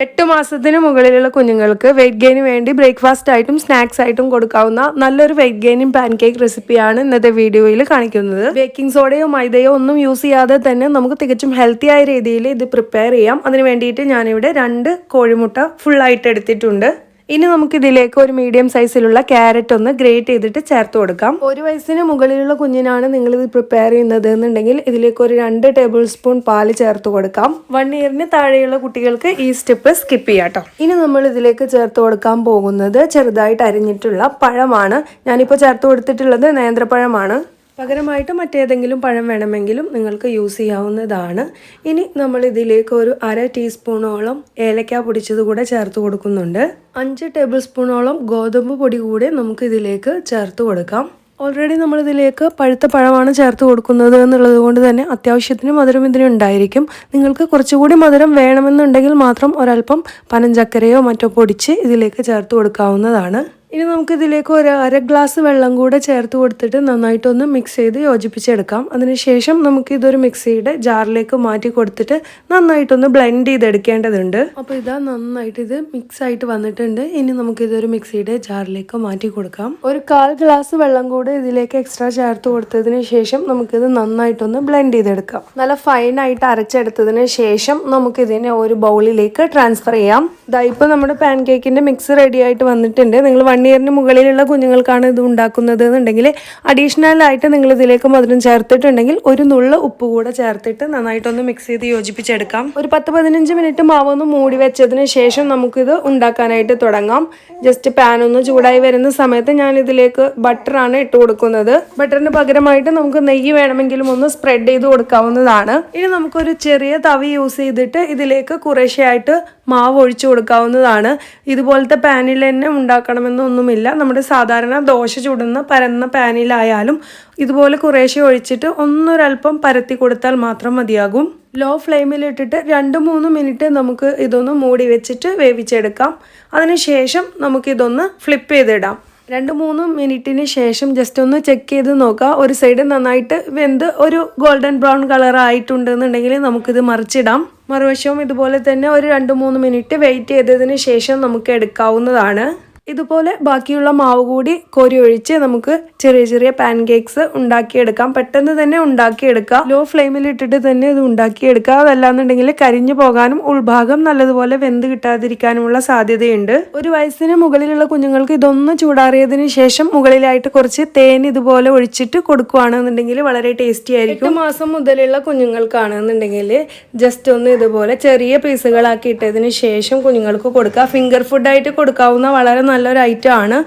8 മാസത്തിന് മുകളിലുള്ള കുഞ്ഞുങ്ങൾക്ക് വെയിറ്റ് ഗെയിന് വേണ്ടി ബ്രേക്ക്ഫാസ്റ്റ് ആയിട്ടും സ്നാക്സ് ആയിട്ടും കൊടുക്കാവുന്ന നല്ലൊരു വെയിറ്റ് ഗെയിനിങ് പാൻകേക്ക് റെസിപ്പിയാണ് ഇന്നത്തെ വീഡിയോയിൽ കാണിക്കുന്നത്. ബേക്കിംഗ് സോഡയോ മൈദയോ ഒന്നും യൂസ് ചെയ്യാതെ തന്നെ നമുക്ക് തികച്ചും ഹെൽത്തി ആയ രീതിയിൽ ഇത് പ്രിപ്പയർ ചെയ്യാം. അതിന് വേണ്ടിയിട്ട് ഞാനിവിടെ 2 കോഴിമുട്ട ഫുള്ളായിട്ട് എടുത്തിട്ടുണ്ട്. ഇനി നമുക്ക് ഇതിലേക്ക് ഒരു മീഡിയം സൈസിലുള്ള ക്യാരറ്റ് ഒന്ന് ഗ്രേറ്റ് ചെയ്തിട്ട് ചേർത്ത് കൊടുക്കാം. 1 വയസ്സിന് മുകളിലുള്ള കുഞ്ഞിനാണ് നിങ്ങളിത് പ്രിപ്പയർ ചെയ്യുന്നത് എന്നുണ്ടെങ്കിൽ ഇതിലേക്ക് ഒരു 2 ടേബിൾ സ്പൂൺ പാല് ചേർത്ത് കൊടുക്കാം. 1 ഇയറിന് താഴെയുള്ള കുട്ടികൾക്ക് ഈ സ്റ്റെപ്പ് സ്കിപ്പ് ചെയ്യാം കേട്ടോ. ഇനി നമ്മൾ ഇതിലേക്ക് ചേർത്ത് കൊടുക്കാൻ പോകുന്നത് ചെറുതായിട്ട് അരിഞ്ഞിട്ടുള്ള പഴമാണ്. ഞാനിപ്പോൾ ചേർത്ത് കൊടുത്തിട്ടുള്ളത് നേന്ത്രപ്പഴമാണ്. പകരമായിട്ട് മറ്റേതെങ്കിലും പഴം വേണമെങ്കിലും നിങ്ങൾക്ക് യൂസ് ചെയ്യാവുന്നതാണ്. ഇനി നമ്മൾ ഇതിലേക്ക് ഒരു 1/2 ടീസ്പൂണോളം ഏലക്ക പൊടിച്ചത് കൂടെ ചേർത്ത് കൊടുക്കുന്നുണ്ട്. 5 ടേബിൾ സ്പൂണോളം ഗോതമ്പ് പൊടി കൂടെ നമുക്ക് ഇതിലേക്ക് ചേർത്ത് കൊടുക്കാം. ഓൾറെഡി നമ്മളിതിലേക്ക് പഴുത്ത പഴമാണ് ചേർത്ത് കൊടുക്കുന്നത് എന്നുള്ളത് കൊണ്ട് തന്നെ അത്യാവശ്യത്തിന് മധുരം ഇതിനുണ്ടായിരിക്കും. നിങ്ങൾക്ക് കുറച്ചുകൂടി മധുരം വേണമെന്നുണ്ടെങ്കിൽ മാത്രം ഒരല്പം പനഞ്ചക്കരയോ മറ്റോ പൊടിച്ച് ഇതിലേക്ക് ചേർത്ത് കൊടുക്കാവുന്നതാണ്. ഇനി നമുക്ക് ഇതിലേക്ക് ഒരു 1/2 ഗ്ലാസ് വെള്ളം കൂടെ ചേർത്ത് കൊടുത്തിട്ട് നന്നായിട്ടൊന്ന് മിക്സ് ചെയ്ത് യോജിപ്പിച്ചെടുക്കാം. അതിനുശേഷം നമുക്ക് ഇതൊരു മിക്സിയുടെ ജാറിലേക്ക് മാറ്റി കൊടുത്തിട്ട് നന്നായിട്ടൊന്ന് ബ്ലെൻഡ് ചെയ്തെടുക്കേണ്ടതുണ്ട്. അപ്പോൾ ഇതാ നന്നായിട്ട് ഇത് മിക്സ് ആയിട്ട് വന്നിട്ടുണ്ട്. ഇനി നമുക്ക് ഇതൊരു മിക്സിയുടെ ജാറിലേക്ക് മാറ്റി കൊടുക്കാം. ഒരു 1/4 ഗ്ലാസ് വെള്ളം കൂടെ ഇതിലേക്ക് എക്സ്ട്രാ ചേർത്ത് കൊടുത്തതിന് ശേഷം നമുക്കിത് നന്നായിട്ടൊന്ന് ബ്ലെൻഡ് ചെയ്തെടുക്കാം. നല്ല ഫൈനായിട്ട് അരച്ചെടുത്തതിന് ശേഷം നമുക്കിതിനെ ഒരു ബൗളിലേക്ക് ട്രാൻസ്ഫർ ചെയ്യാം. ഇതാ ഇപ്പോൾ നമ്മുടെ പാൻകേക്കിൻ്റെ മിക്സ് റെഡി ആയിട്ട് വന്നിട്ടുണ്ട്. നിങ്ങൾ 1 ഇയറിന് മുകളിലുള്ള കുഞ്ഞുങ്ങൾക്കാണ് ഇത് ഉണ്ടാക്കുന്നത് എന്നുണ്ടെങ്കിൽ അഡീഷണൽ ആയിട്ട് നിങ്ങൾ ഇതിലേക്ക് മധുരം ചേർത്തിട്ടുണ്ടെങ്കിൽ ഒരു നുള്ള ഉപ്പ് കൂടെ ചേർത്തിട്ട് നന്നായിട്ടൊന്ന് മിക്സ് ചെയ്ത് യോജിപ്പിച്ചെടുക്കാം. ഒരു 10-15 മിനിറ്റ് മാവൊന്ന് മൂടി വെച്ചതിന് ശേഷം നമുക്കിത് ഉണ്ടാക്കാനായിട്ട് തുടങ്ങാം. ജസ്റ്റ് പാൻ ഒന്ന് ചൂടായി വരുന്ന സമയത്ത് ഞാൻ ഇതിലേക്ക് ബട്ടറാണ് ഇട്ട് കൊടുക്കുന്നത്. ബട്ടറിന് പകരമായിട്ട് നമുക്ക് നെയ്യ് വേണമെങ്കിലും ഒന്ന് സ്പ്രെഡ് ചെയ്ത് കൊടുക്കാവുന്നതാണ്. ഇനി നമുക്കൊരു ചെറിയ തവി യൂസ് ചെയ്തിട്ട് ഇതിലേക്ക് കുറേശ്ശെയായിട്ട് മാവ് ഒഴിച്ചു കൊടുക്കാവുന്നതാണ്. ഇതുപോലത്തെ പാനിൽ തന്നെ ഉണ്ടാക്കണമെന്നൊന്നുമില്ല. നമ്മുടെ സാധാരണ ദോശ ചുടുന്ന പരന്ന പാനിലായാലും ഇതുപോലെ കുറേശ്ശെ ഒഴിച്ചിട്ട് ഒന്നൊരൽപ്പം പരത്തി കൊടുത്താൽ മാത്രം മതിയാകും. ലോ ഫ്ലെയിമിലിട്ടിട്ട് 2-3 മിനിറ്റ് നമുക്ക് ഇതൊന്ന് മൂടി വെച്ചിട്ട് വേവിച്ചെടുക്കാം. അതിനുശേഷം നമുക്കിതൊന്ന് ഫ്ലിപ്പ് ചെയ്തിടാം. 2-3 മിനിറ്റിന് ശേഷം ജസ്റ്റ് ഒന്ന് ചെക്ക് ചെയ്ത് നോക്കാം. ഒരു സൈഡ് നന്നായിട്ട് വെന്ത് ഒരു ഗോൾഡൻ ബ്രൗൺ കളർ ആയിട്ടുണ്ടെന്നുണ്ടെങ്കിൽ നമുക്കിത് മറിച്ചിടാം. മറുവശവും ഇതുപോലെ തന്നെ ഒരു 2-3 മിനിറ്റ് വെയിറ്റ് ചെയ്തതിന് ശേഷം നമുക്ക് എടുക്കാവുന്നതാണ്. ഇതുപോലെ ബാക്കിയുള്ള മാവ് കൂടി കോരി ഒഴിച്ച് നമുക്ക് ചെറിയ ചെറിയ പാൻകേക്സ് ഉണ്ടാക്കിയെടുക്കാം. പെട്ടെന്ന് തന്നെ ഉണ്ടാക്കിയെടുക്കാം. ലോ ഫ്ലെയിമിൽ ഇട്ടിട്ട് തന്നെ ഇത് ഉണ്ടാക്കിയെടുക്കുക. അതല്ലാന്നുണ്ടെങ്കിൽ കരിഞ്ഞു പോകാനും ഉൾഭാഗം നല്ലതുപോലെ വെന്ത് കിട്ടാതിരിക്കാനുമുള്ള സാധ്യതയുണ്ട്. 1 വയസ്സിന് മുകളിലുള്ള കുഞ്ഞുങ്ങൾക്ക് ഇതൊന്ന് ചൂടാറിയതിന് ശേഷം മുകളിലായിട്ട് കുറച്ച് തേൻ ഇതുപോലെ ഒഴിച്ചിട്ട് കൊടുക്കുകയാണെന്നുണ്ടെങ്കിൽ വളരെ ടേസ്റ്റി ആയിരിക്കും. 8 മാസം മുതലുള്ള കുഞ്ഞുങ്ങൾക്കാണെന്നുണ്ടെങ്കിൽ ജസ്റ്റ് ഒന്ന് ഇതുപോലെ ചെറിയ പീസുകളാക്കി ഇട്ടതിന് ശേഷം കുഞ്ഞുങ്ങൾക്ക് കൊടുക്കുക. ഫിംഗർ ഫുഡായിട്ട് കൊടുക്കാവുന്ന വളരെ നല്ലൊരു ഐറ്റം ആണ്.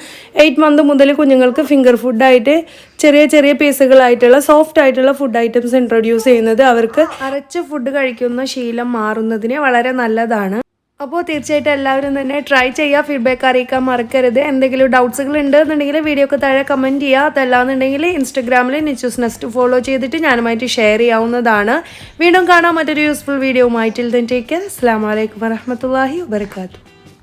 8 മന്ത് മുതൽ കുഞ്ഞുങ്ങൾക്ക് ഫിംഗർ ഫുഡായിട്ട് ചെറിയ ചെറിയ പീസുകളായിട്ടുള്ള സോഫ്റ്റ് ആയിട്ടുള്ള ഫുഡ് ഐറ്റംസ് ഇൻട്രൊഡ്യൂസ് ചെയ്യുന്നത് അവർക്ക് അരച്ച് ഫുഡ് കഴിക്കുന്ന ശീലം മാറുന്നതിന് വളരെ നല്ലതാണ്. അപ്പോൾ തീർച്ചയായിട്ടും എല്ലാവരും തന്നെ ട്രൈ ചെയ്യുക. ഫീഡ്ബാക്ക് അറിയിക്കാൻ മറക്കരുത്. എന്തെങ്കിലും ഡൗട്ട്സുകൾ ഉണ്ടെന്നുണ്ടെങ്കിൽ വീഡിയോക്ക് താഴെ കമൻറ്റ് ചെയ്യുക. അതല്ലാന്നുണ്ടെങ്കിൽ ഇൻസ്റ്റഗ്രാമിൽ നിച്ചുസ്നെസ്റ്റ് ഫോളോ ചെയ്തിട്ട് ഞാനുമായിട്ട് ഷെയർ ചെയ്യാവുന്നതാണ്. വീണ്ടും കാണാം മറ്റൊരു യൂസ്ഫുൾ വീഡിയോയുമായിട്ട്. അസ്സലാമു അലൈക്കും വറഹ്മത്തുള്ളാഹി വബറകാതുഹു.